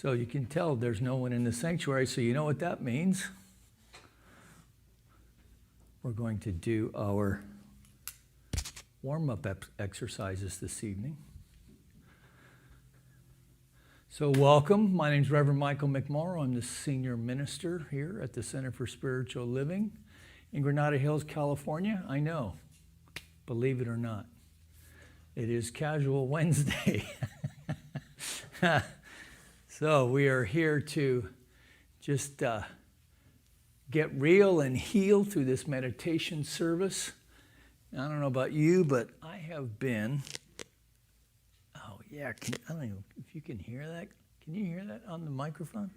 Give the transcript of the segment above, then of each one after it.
So you can tell there's no one in the sanctuary, so you know what that means. We're going to do our warm-up exercises this evening. So welcome. My name is Reverend Michael McMorrow. I'm the senior minister here at the Center for Spiritual Living in Granada Hills, California. I know, believe it or not, it is Casual Wednesday. So we are here to just get real and heal through this meditation service. I don't know about you, but I have been, oh yeah, I don't know if you can hear that. Can you hear that on the microphone?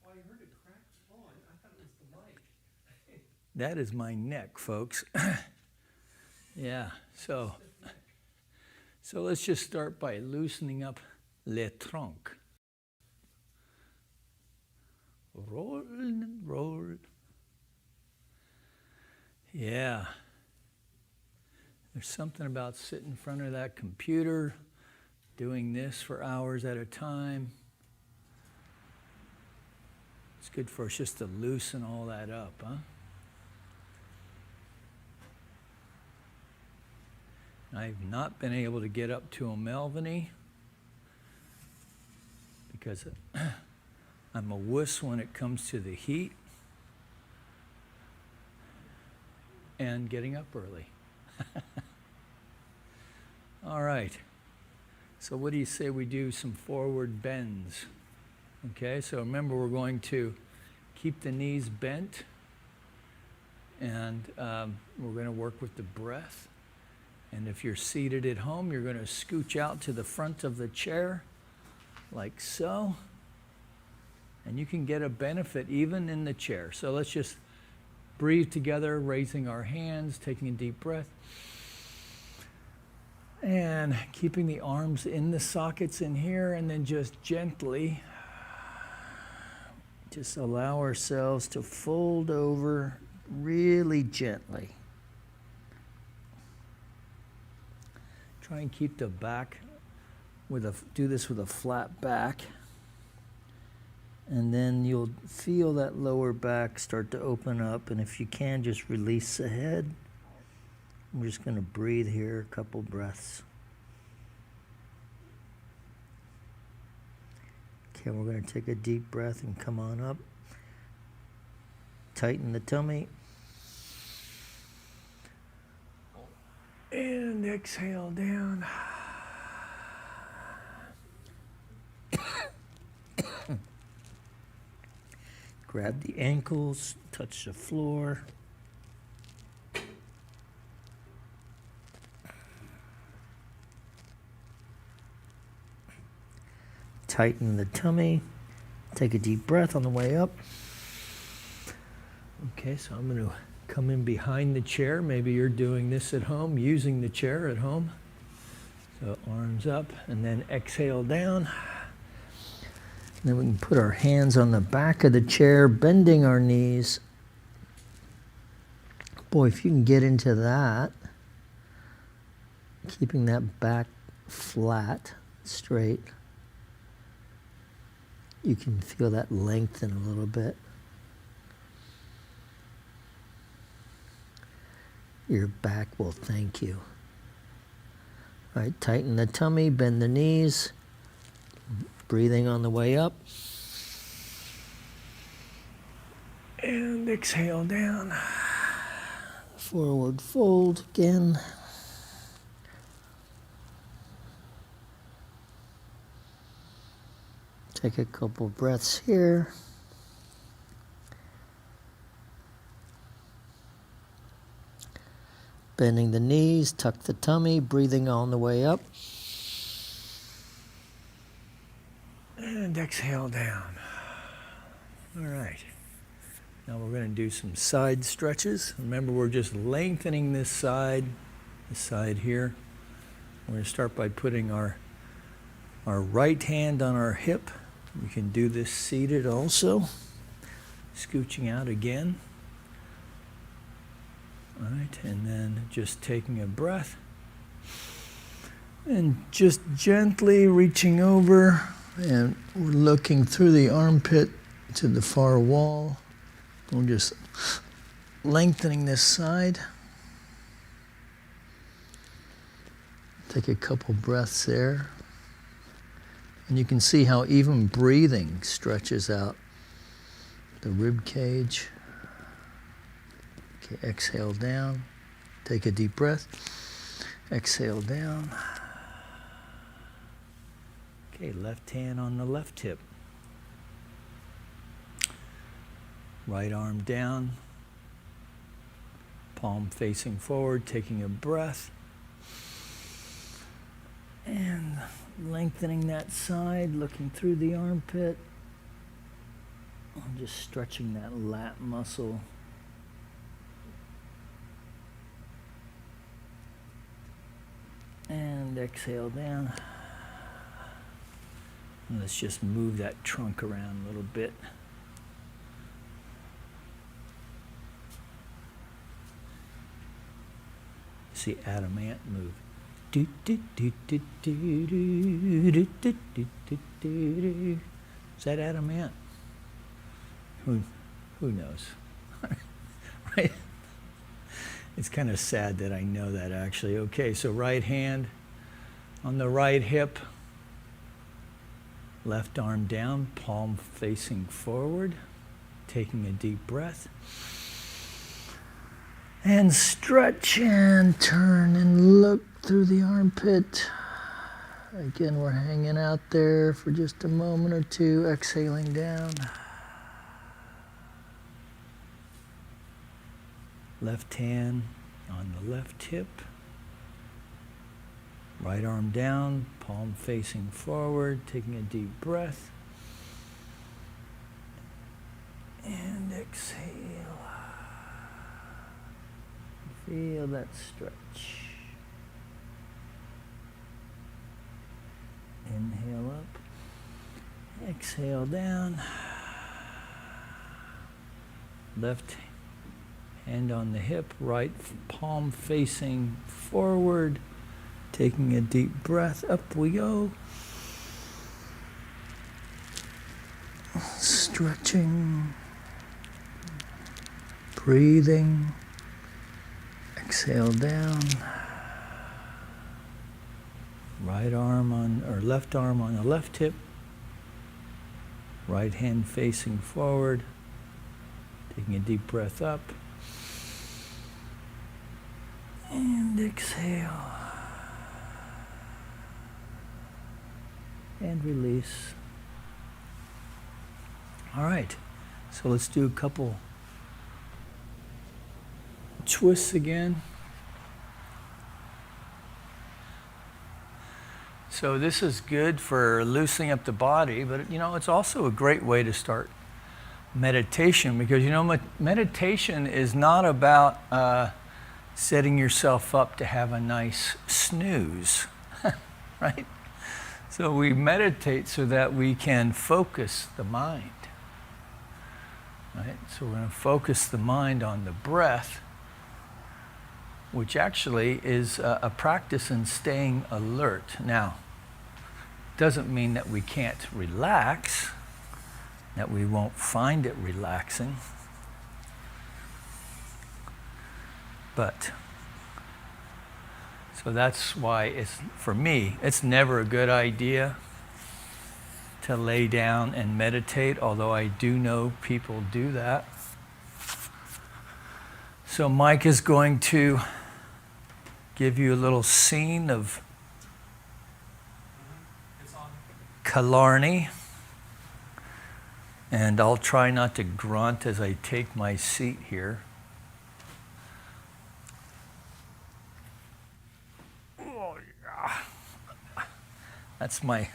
I heard it crack on. I thought it was the mic. That is my neck, folks. Yeah, so let's just start by loosening up le tronc. Roll and roll. Yeah. There's something about sitting in front of that computer, doing this for hours at a time. It's good for us just to loosen all that up, huh? I've not been able to get up to O'Melveny because I'm a wuss when it comes to the heat and getting up early. All right. So what do you say we do some forward bends? Okay, so remember we're going to keep the knees bent and we're going to work with the breath. And if you're seated at home, you're going to scooch out to the front of the chair like so. And you can get a benefit even in the chair. So let's just breathe together, raising our hands, taking a deep breath. And keeping the arms in the sockets in here, and then just gently, just allow ourselves to fold over really gently. Try and keep the back do this with a flat back. And then you'll feel that lower back start to open up. And if you can, just release the head. I'm just going to breathe here a couple breaths. Okay, we're going to take a deep breath and come on up. Tighten the tummy. And exhale down. Grab the ankles, touch the floor. Tighten the tummy. Take a deep breath on the way up. Okay, so I'm going to come in behind the chair. Maybe you're doing this at home, using the chair at home. So arms up and then exhale down. And then we can put our hands on the back of the chair, bending our knees. Boy, if you can get into that, keeping that back flat, straight, you can feel that lengthen a little bit. Your back will thank you. All right, tighten the tummy, bend the knees. Breathing on the way up. And exhale down. Forward fold again. Take a couple breaths here. Bending the knees, tuck the tummy, breathing on the way up. And exhale down. All right. Now we're going to do some side stretches. Remember, we're just lengthening this side here. We're going to start by putting our right hand on our hip. We can do this seated also. Scooching out again. All right, and then just taking a breath. And just gently reaching over, And we're looking through the armpit to the far wall. We're just lengthening this side. Take a couple breaths there. And you can see how even breathing stretches out the rib cage. Okay, exhale down. Take a deep breath. Exhale down. Okay, left hand on the left hip. Right arm down. Palm facing forward, taking a breath. And lengthening that side, looking through the armpit. I'm just stretching that lat muscle. And exhale down. And let's just move that trunk around a little bit. See Adam Ant move. Do, do, do, do, do, do, do, do, do, do, do. Is that Adam Ant? Who knows? Right? It's kind of sad that I know that actually. Okay, so right hand on the right hip, left arm down, palm facing forward, taking a deep breath. And stretch and turn and look through the armpit. Again, we're hanging out there for just a moment or two, exhaling down. Left hand on the left hip. Right arm down, palm facing forward, taking a deep breath. And exhale. Feel that stretch. Inhale up. Exhale down. Left hand on the hip, right palm facing forward. Taking a deep breath. Up we go. Stretching. Breathing. Exhale down. Right arm on, or left arm on the left hip. Right hand facing forward. Taking a deep breath up. And exhale. And release. All right, so let's do a couple twists again. So this is good for loosening up the body, but you know, it's also a great way to start meditation, because you know, meditation is not about setting yourself up to have a nice snooze, right? So we meditate so that we can focus the mind, right? So we're going to focus the mind on the breath, which actually is a practice in staying alert. Now, doesn't mean that we can't relax, that we won't find it relaxing, but so that's why it's, for me, it's never a good idea to lay down and meditate, although I do know people do that. So Mike is going to give you a little scene of Killarney, and I'll try not to grunt as I take my seat here. Oh, yeah. That's my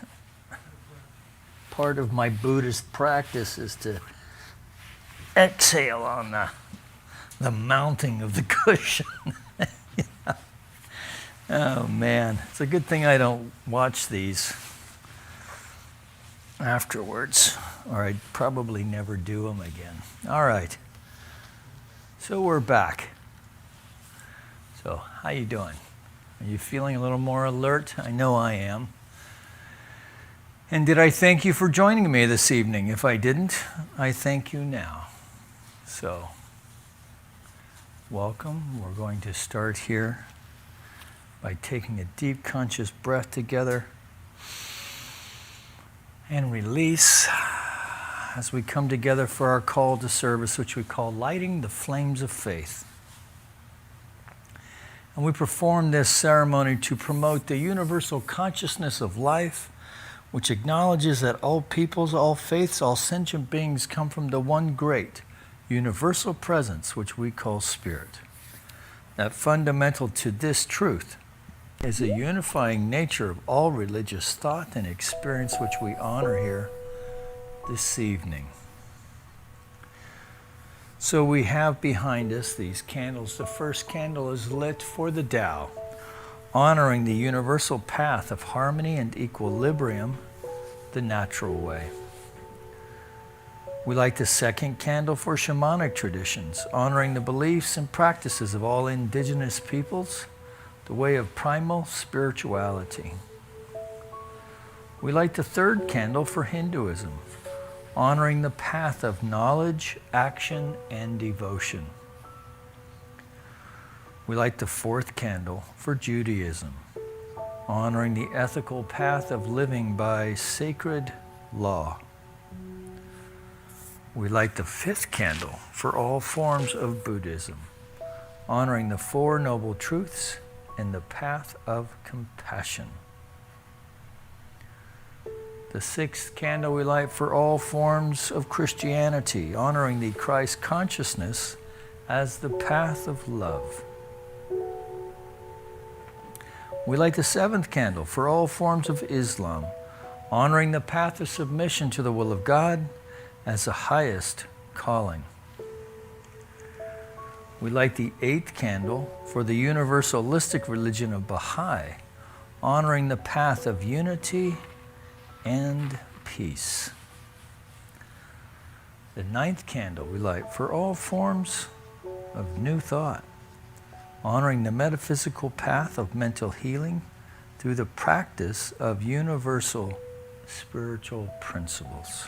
part of my Buddhist practice, is to exhale on the mounting of the cushion. Yeah. Oh man, it's a good thing I don't watch these afterwards, or I'd probably never do them again. All right, so we're back. So how you doing? Are you feeling a little more alert? I know I am. And did I thank you for joining me this evening? If I didn't, I thank you now. So, welcome. We're going to start here by taking a deep conscious breath together and release as we come together for our call to service, which we call Lighting the Flames of Faith. And we perform this ceremony to promote the universal consciousness of life, which acknowledges that all peoples, all faiths, all sentient beings come from the one great universal presence, which we call Spirit. That fundamental to this truth is the unifying nature of all religious thought and experience, which we honor here this evening. So we have behind us these candles. The first candle is lit for the Tao, honoring the universal path of harmony and equilibrium, the natural way. We light the second candle for shamanic traditions, honoring the beliefs and practices of all indigenous peoples, the way of primal spirituality. We light the third candle for Hinduism, honoring the path of knowledge, action, and devotion. We light the fourth candle for Judaism, honoring the ethical path of living by sacred law. We light the fifth candle for all forms of Buddhism, honoring the Four Noble Truths and the path of compassion. The sixth candle we light for all forms of Christianity, honoring the Christ consciousness as the path of love. We light the seventh candle for all forms of Islam, honoring the path of submission to the will of God as the highest calling. We light the eighth candle for the universalistic religion of Baha'i, honoring the path of unity and peace. The ninth candle we light for all forms of new thought, honoring the metaphysical path of mental healing through the practice of universal spiritual principles.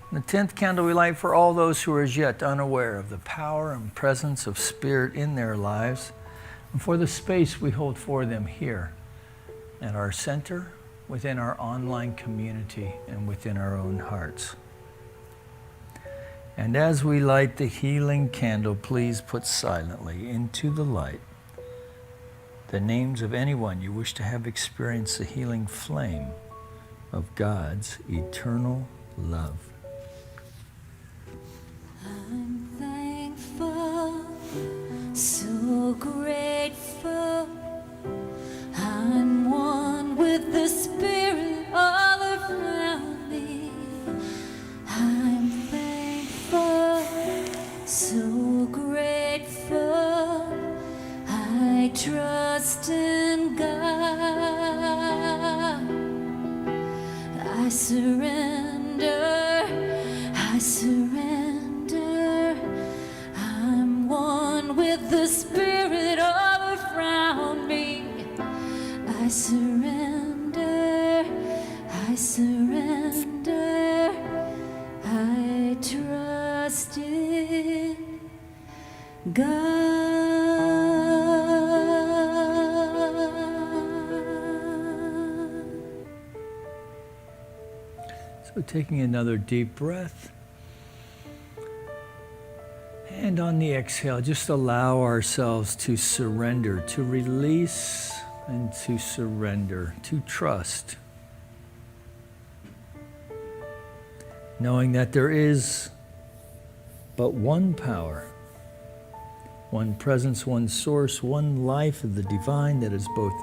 And the 10th candle we light for all those who are as yet unaware of the power and presence of Spirit in their lives, and for the space we hold for them here at our center, within our online community, and within our own hearts. And as we light the healing candle, please put silently into the light the names of anyone you wish to have experienced the healing flame of God's eternal love. I'm thankful, so grateful. I'm one with the Spirit all around me. I'm thankful, so grateful. I trust in God. I surrender, I surrender. I'm one with the Spirit all around me. I surrender, I surrender. I trust in God. So taking another deep breath. And on the exhale, just allow ourselves to surrender, to release and to surrender, to trust. Knowing that there is but one power, one presence, one source, one life of the divine that is both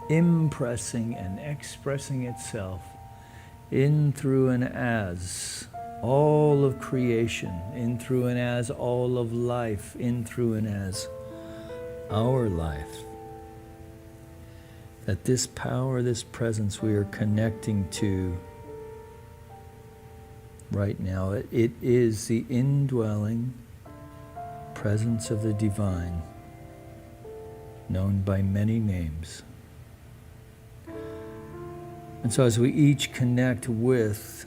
impressing and expressing itself in, through, and as all of creation, in, through, and as all of life, in, through, and as our life. That this power, this presence we are connecting to right now, it is the indwelling presence of the divine, known by many names. And so as we each connect with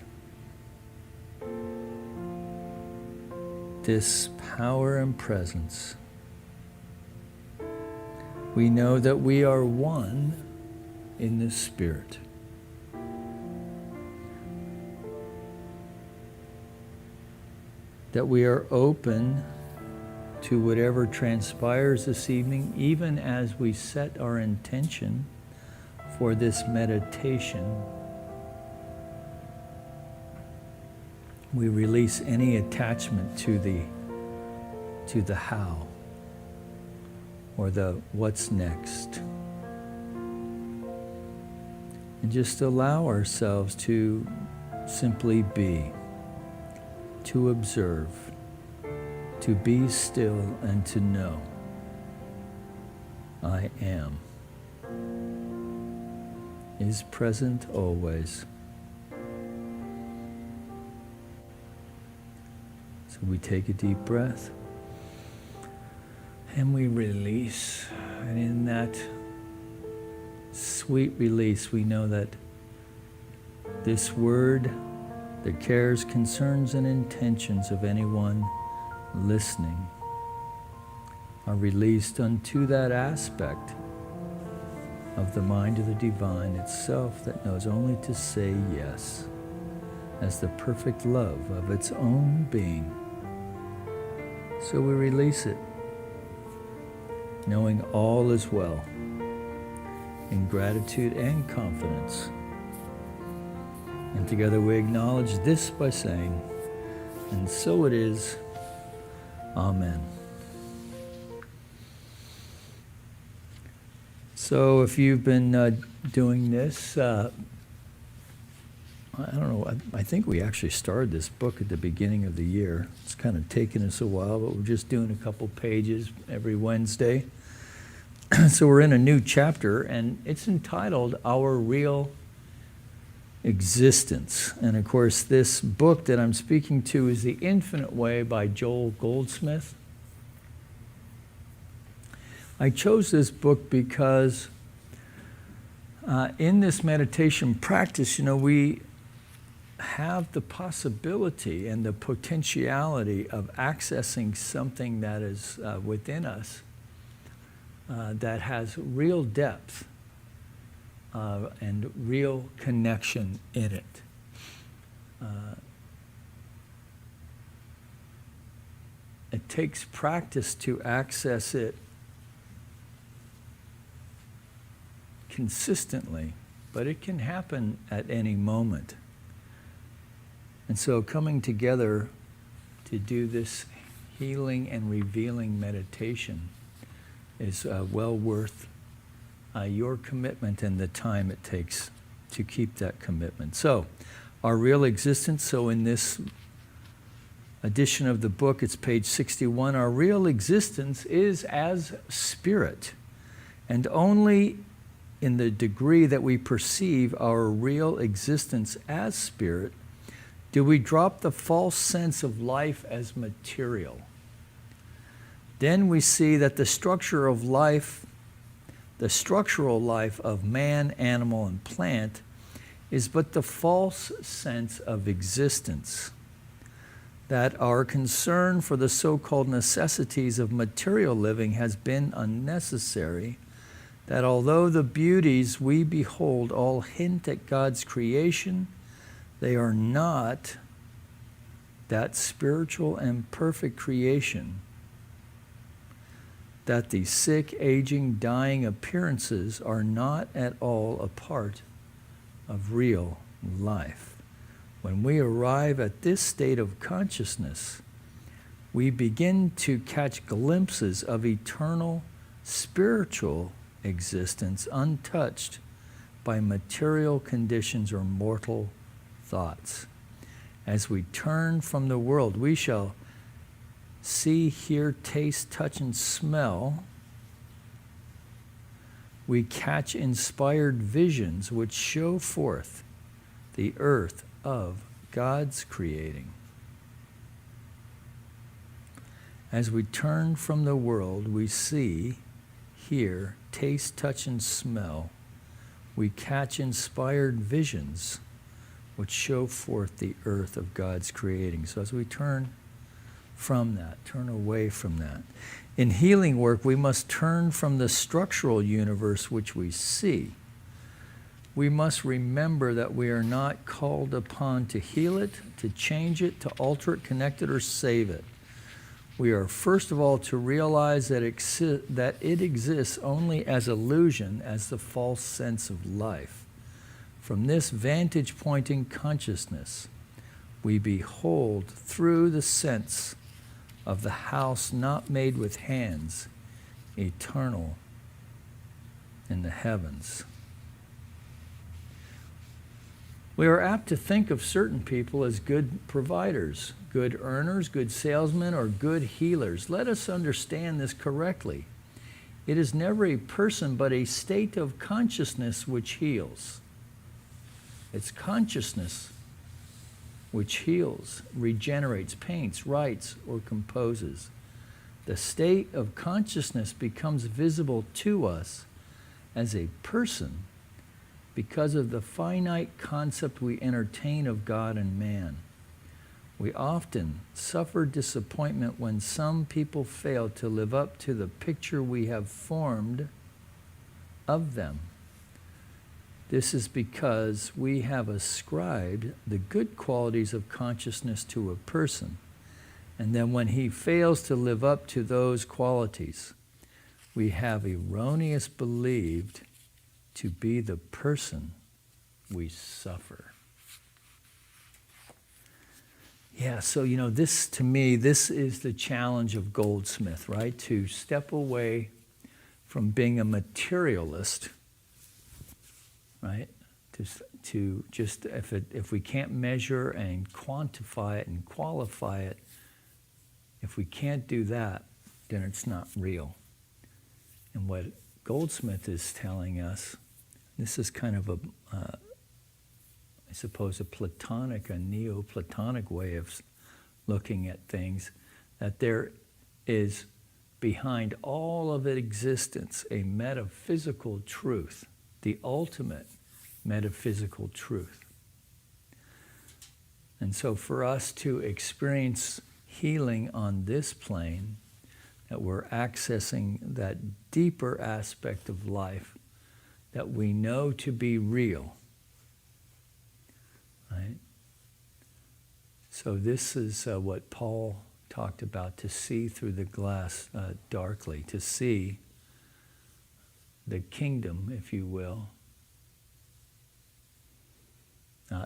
this power and presence, we know that we are one in the Spirit. That we are open to whatever transpires this evening, even as we set our intention for this meditation. We release any attachment to the how or the what's next. And just allow ourselves to simply be, to observe, to be still and to know I am is present always. So we take a deep breath and we release. And in that sweet release, we know that this word, the cares, concerns, and intentions of anyone listening are released unto that aspect of the mind of the divine itself that knows only to say yes as the perfect love of its own being. So we release it, knowing all is well, in gratitude and confidence. And together we acknowledge this by saying, and so it is, Amen. So if you've been doing this, I don't know, I think we actually started this book at the beginning of the year. It's kind of taken us a while, but we're just doing a couple pages every Wednesday. So we're in a new chapter, and it's entitled Our Real Existence. And of course, this book that I'm speaking to is The Infinite Way by Joel Goldsmith. I chose this book because in this meditation practice, we have the possibility and the potentiality of accessing something that is within us that has real depth and real connection in it. It takes practice to access it consistently, but it can happen at any moment. And so coming together to do this healing and revealing meditation is well worth your commitment and the time it takes to keep that commitment. So, our real existence, so in this edition of the book, it's page 61, our real existence is as spirit, and only in the degree that we perceive our real existence as spirit do we drop the false sense of life as material. Then we see that the structural life of man, animal, and plant is but the false sense of existence. That our concern for the so-called necessities of material living has been unnecessary. That although the beauties we behold all hint at God's creation, they are not that spiritual and perfect creation. That the sick, aging, dying appearances are not at all a part of real life. When we arrive at this state of consciousness, we begin to catch glimpses of eternal spiritual existence untouched by material conditions or mortal thoughts. As we turn from the world, we shall see, hear, taste, touch, and smell. We catch inspired visions which show forth the earth of God's creating. As we turn from the world, we see, hear, taste, touch, and smell. We catch inspired visions which show forth the earth of God's creating. So as we turn from that, turn away from that. In healing work, we must turn from the structural universe which we see. We must remember that we are not called upon to heal it, to change it, to alter it, connect it, or save it. We are first of all to realize that it exists only as illusion, as the false sense of life. From this vantage point in consciousness, we behold through the sense of the house not made with hands, eternal in the heavens. We are apt to think of certain people as good providers, good earners, good salesmen, or good healers. Let us understand this correctly. It is never a person, but a state of consciousness which heals. It's consciousness which heals, regenerates, paints, writes, or composes. The state of consciousness becomes visible to us as a person because of the finite concept we entertain of God and man. We often suffer disappointment when some people fail to live up to the picture we have formed of them. This is because we have ascribed the good qualities of consciousness to a person, and then when he fails to live up to those qualities, we have erroneously believed to be the person we suffer. Yeah, so this, to me, this is the challenge of Goldsmith, right? To step away from being a materialist, right? To just, if we can't measure and quantify it and qualify it, if we can't do that, then it's not real. And what Goldsmith is telling us, this is kind of I suppose, a Neoplatonic way of looking at things, that there is behind all of existence a metaphysical truth, the ultimate metaphysical truth. And so for us to experience healing on this plane, that we're accessing that deeper aspect of life that we know to be real, right? So this is what Paul talked about, to see through the glass darkly, to see the kingdom, if you will,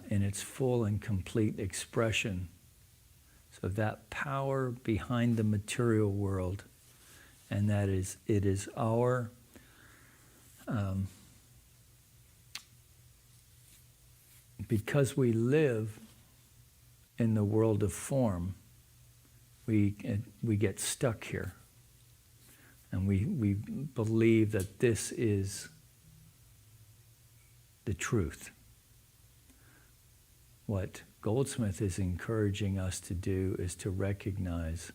in its full and complete expression. So that power behind the material world, and that is, it is our because we live in the world of form, we get stuck here. And we believe that this is the truth. What Goldsmith is encouraging us to do is to recognize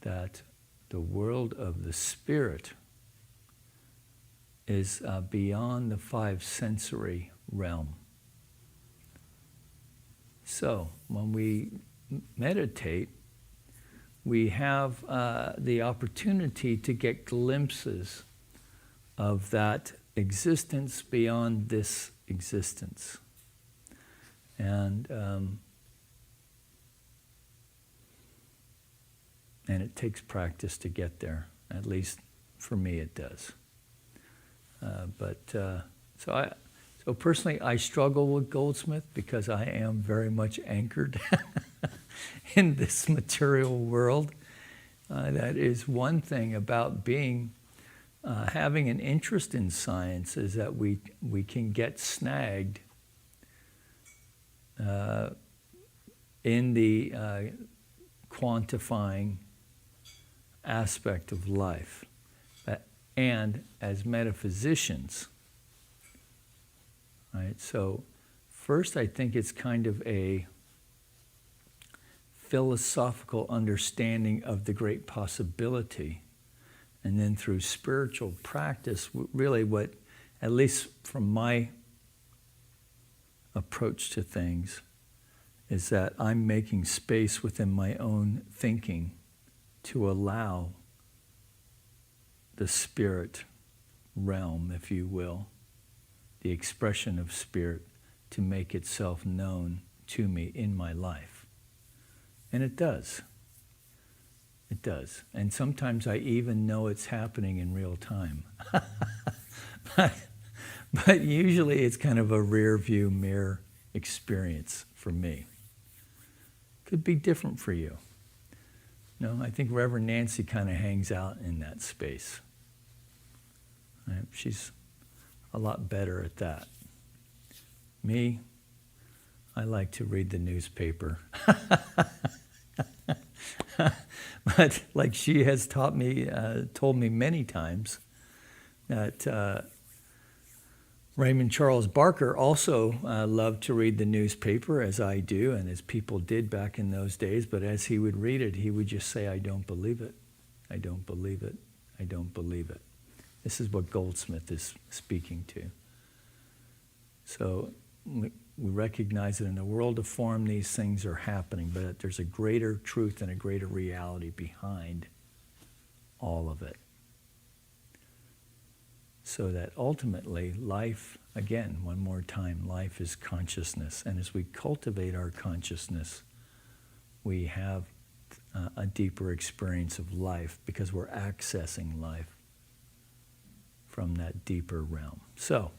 that the world of the spirit is beyond the five sensory realm. So when we meditate, we have the opportunity to get glimpses of that existence beyond this existence. And it takes practice to get there. At least for me it does. So personally, I struggle with Goldsmith because I am very much anchored in this material world. That is one thing about being, having an interest in science, is that we can get snagged in the quantifying aspect of life. And as metaphysicians, right? So first, I think it's kind of a philosophical understanding of the great possibility. And then through spiritual practice, really what at least from my approach to things, is that I'm making space within my own thinking to allow the spirit realm, if you will, the expression of spirit, to make itself known to me in my life. And it does. It does. And sometimes I even know it's happening in real time. But usually it's kind of a rear view mirror experience for me. Could be different for you. No, I think Reverend Nancy kind of hangs out in that space. Right? She's a lot better at that. Me, I like to read the newspaper. But like she has told me many times, that Raymond Charles Barker also loved to read the newspaper, as I do, and as people did back in those days. But as he would read it, he would just say, I don't believe it. I don't believe it. I don't believe it. This is what Goldsmith is speaking to. So we recognize that in a world of form, these things are happening, but there's a greater truth and a greater reality behind all of it. So that ultimately life, again, one more time, life is consciousness. And as we cultivate our consciousness, we have a deeper experience of life because we're accessing life from that deeper realm. So,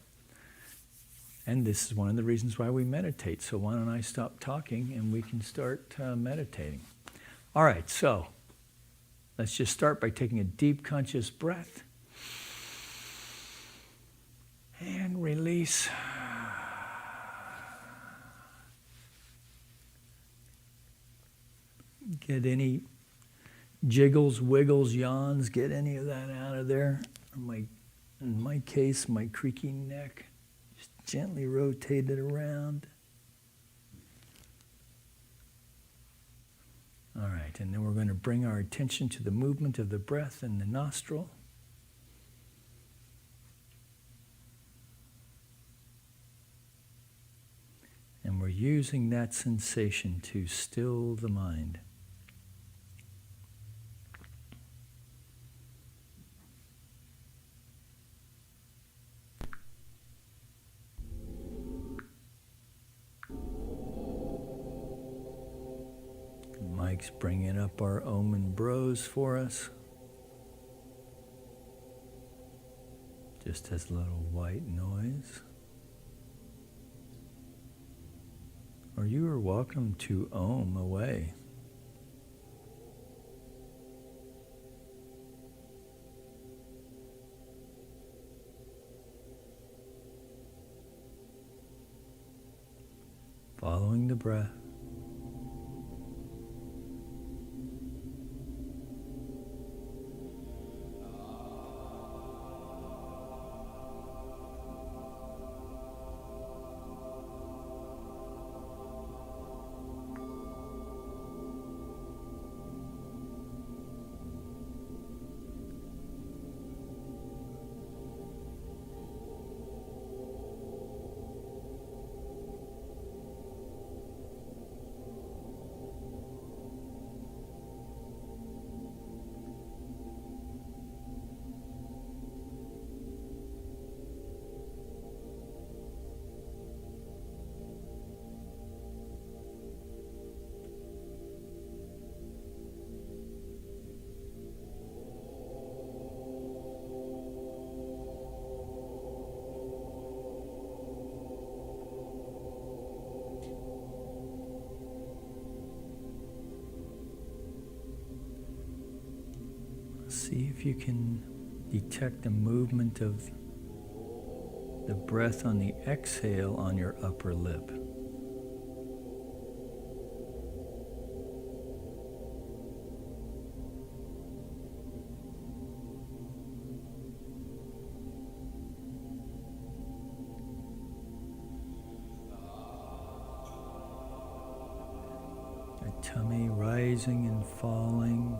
and this is one of the reasons why we meditate. So why don't I stop talking and we can start meditating. All right, so let's just start by taking a deep conscious breath. And release. Get any jiggles, wiggles, yawns, get any of that out of there. In my case, my creaky neck. Just gently rotate it around. All right, and then we're going to bring our attention to the movement of the breath in the nostril. And we're using that sensation to still the mind. Mike's bringing up our Om and Bros for us. Just as a little white noise. Or you are welcome to Om away. Following the breath. See if you can detect the movement of the breath on the exhale on your upper lip. The tummy rising and falling.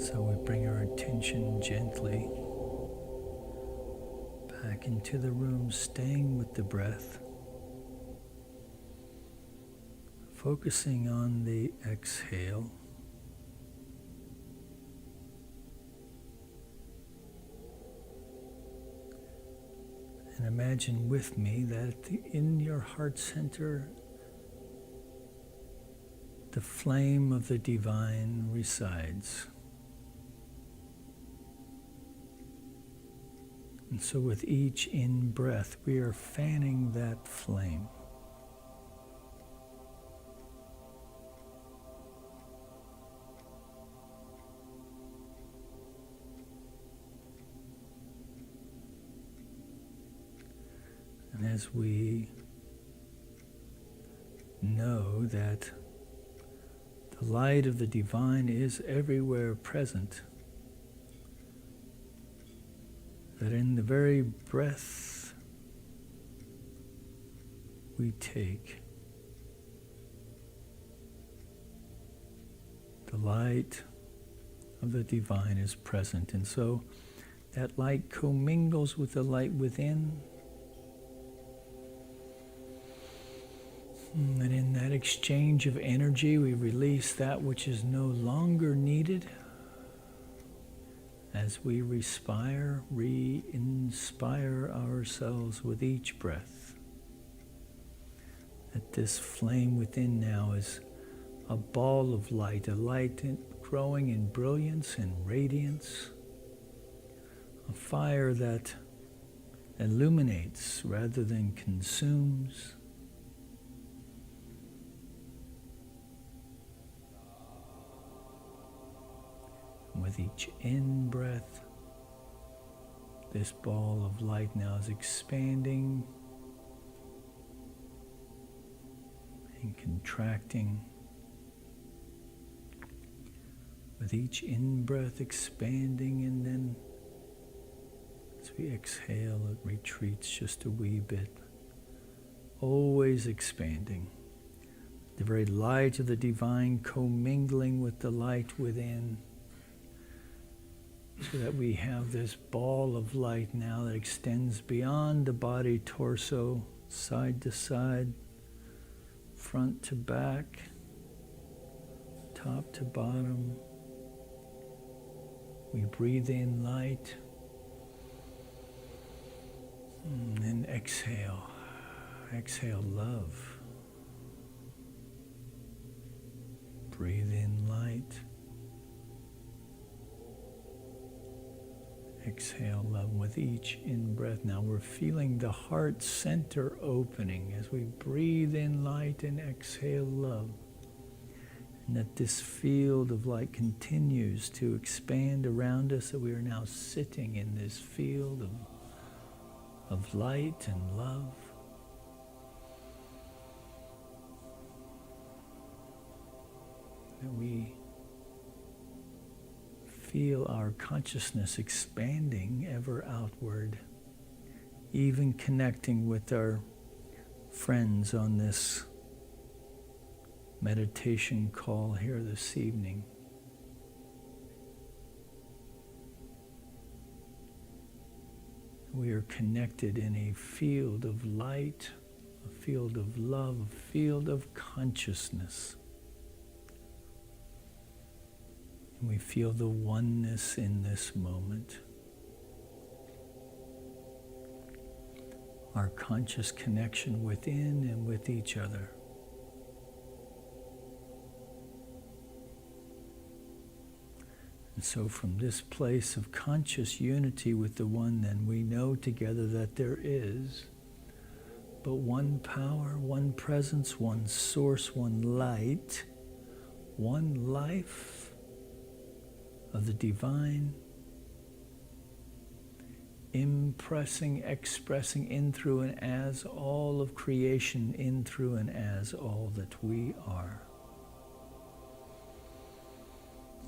So we bring our attention gently back into the room, staying with the breath, focusing on the exhale. And imagine with me that in your heart center, the flame of the divine resides. And so with each in-breath, we are fanning that flame. And as we know that the light of the divine is everywhere present, that in the very breath we take, the light of the divine is present. And so that light commingles with the light within. And in that exchange of energy, we release that which is no longer needed. As we re-inspire ourselves with each breath, that this flame within now is a ball of light, a light growing in brilliance and radiance, a fire that illuminates rather than consumes. With each in-breath, this ball of light now is expanding and contracting. With each in-breath expanding, and then as we exhale, it retreats just a wee bit, always expanding. The very light of the divine commingling with the light within, so that we have this ball of light now that extends beyond the body, torso, side to side, front to back, top to bottom. We breathe in light and then exhale. Exhale love. Breathe in light. Exhale love. With each in-breath now, we're feeling the heart center opening as we breathe in light and exhale love. And that this field of light continues to expand around us, that we are now sitting in this field of light and love. That we feel our consciousness expanding ever outward, even connecting with our friends on this meditation call here this evening. We are connected in a field of light, a field of love, a field of consciousness. And we feel the oneness in this moment. Our conscious connection within and with each other. And so from this place of conscious unity with the one, then we know together that there is but one power, one presence, one source, one light, one life of the divine, impressing, expressing in, through, and as all of creation, in, through, and as all that we are.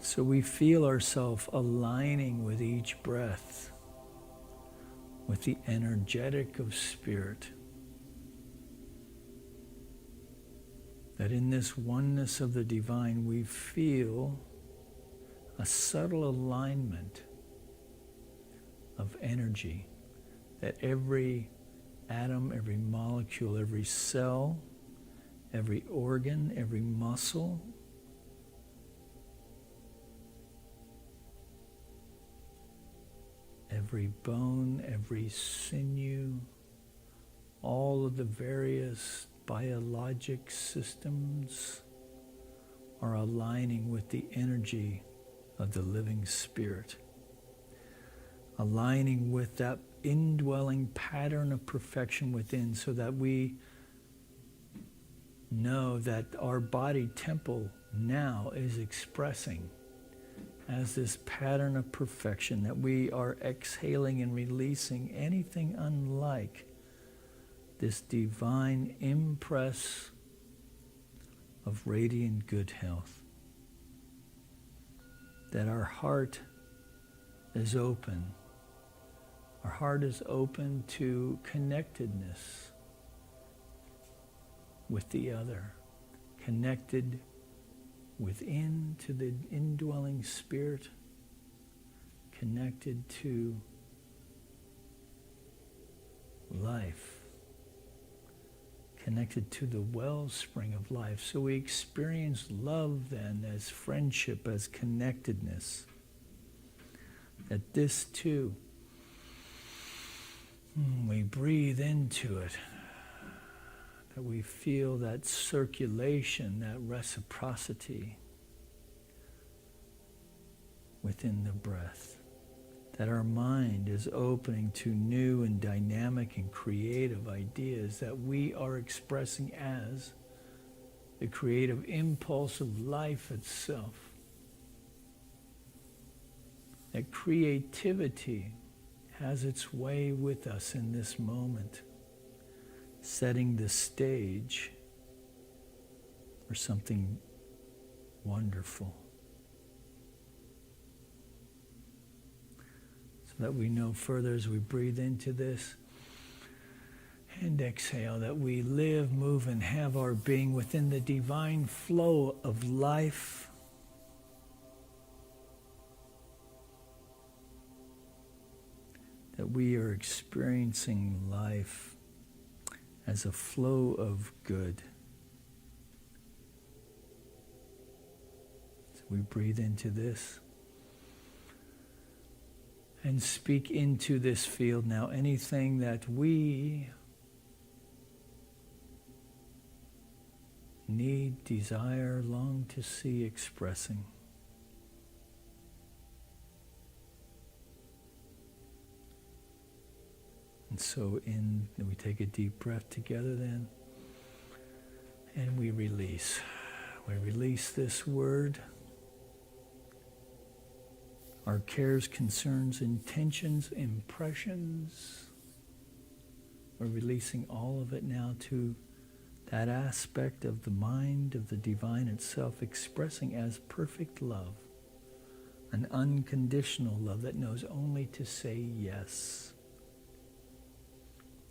So we feel ourselves aligning with each breath with the energetic of spirit. That in this oneness of the divine we feel a subtle alignment of energy that every atom, every molecule, every cell, every organ, every muscle, every bone, every sinew, all of the various biologic systems are aligning with the energy of the living spirit, aligning with that indwelling pattern of perfection within, so that we know that our body temple now is expressing as this pattern of perfection, that we are exhaling and releasing anything unlike this divine impress of radiant good health. That our heart is open. Our heart is open to connectedness with the other, connected within to the indwelling spirit, connected to life, connected to the wellspring of life. So we experience love then as friendship, as connectedness. That this too, we breathe into it. That we feel that circulation, that reciprocity within the breath. That our mind is opening to new and dynamic and creative ideas that we are expressing as the creative impulse of life itself. That creativity has its way with us in this moment, setting the stage for something wonderful. That we know further as we breathe into this and exhale, that we live, move, and have our being within the divine flow of life. That we are experiencing life as a flow of good. So we breathe into this. And speak into this field now anything that we need, desire, long to see expressing. And so we take a deep breath together then, and we release. We release this word. Our cares, concerns, intentions, impressions. We're releasing all of it now to that aspect of the mind, of the divine itself, expressing as perfect love, an unconditional love that knows only to say yes,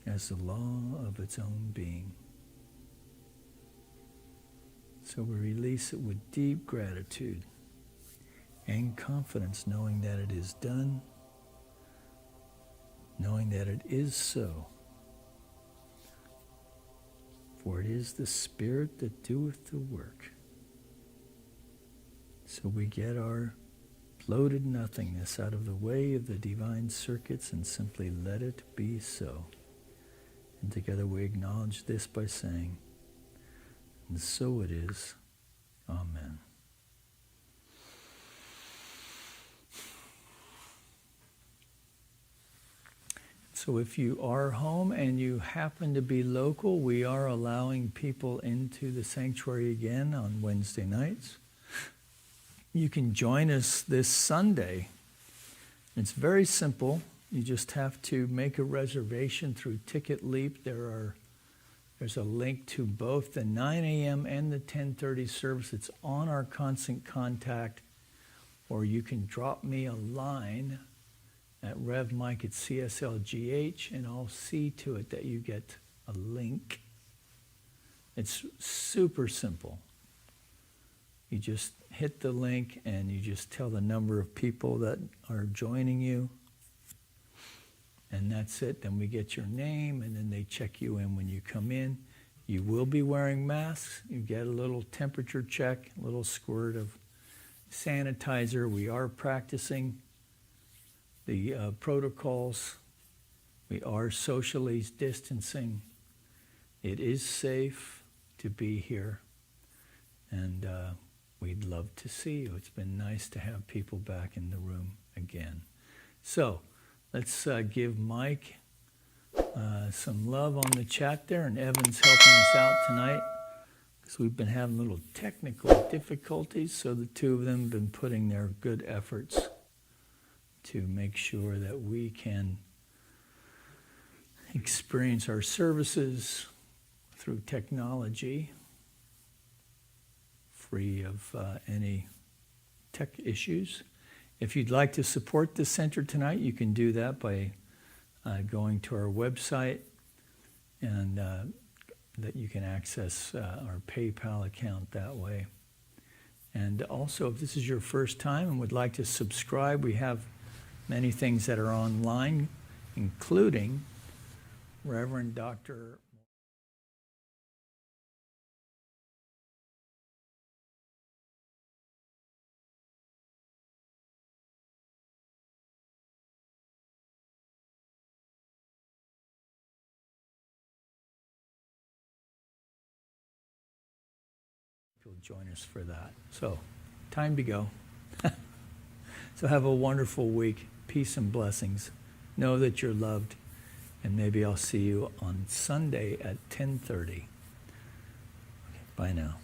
as the law of its own being. So we release it with deep gratitude and confidence, knowing that it is done, knowing that it is so. For it is the Spirit that doeth the work. So we get our bloated nothingness out of the way of the divine circuits and simply let it be so. And together we acknowledge this by saying, and so it is. Amen. So if you are home and you happen to be local, we are allowing people into the sanctuary again on Wednesday nights. You can join us this Sunday. It's very simple. You just have to make a reservation through Ticket Leap. There's a link to both the 9 a.m. and the 10:30 service. It's on our Constant Contact, or you can drop me a line at revmike@CSLGH, and I'll see to it that you get a link. It's super simple. You just hit the link and you just tell the number of people that are joining you. And that's it. Then we get your name, and then they check you in when you come in. You will be wearing masks. You get a little temperature check, a little squirt of sanitizer. We are practicing the protocols. We are socially distancing. It is safe to be here, and we'd love to see you. It's been nice to have people back in the room again. So let's give Mike some love on the chat there, and Evan's helping us out tonight because we've been having little technical difficulties, so the two of them have been putting their good efforts to make sure that we can experience our services through technology, free of any tech issues. If you'd like to support the center tonight, you can do that by going to our website, and that you can access our PayPal account that way. And also, if this is your first time and would like to subscribe, we have many things that are online, including Reverend Dr. Will join us for that. So, time to go. So have a wonderful week. Peace and blessings. Know that you're loved, and maybe I'll see you on Sunday at 10:30. Okay, bye now.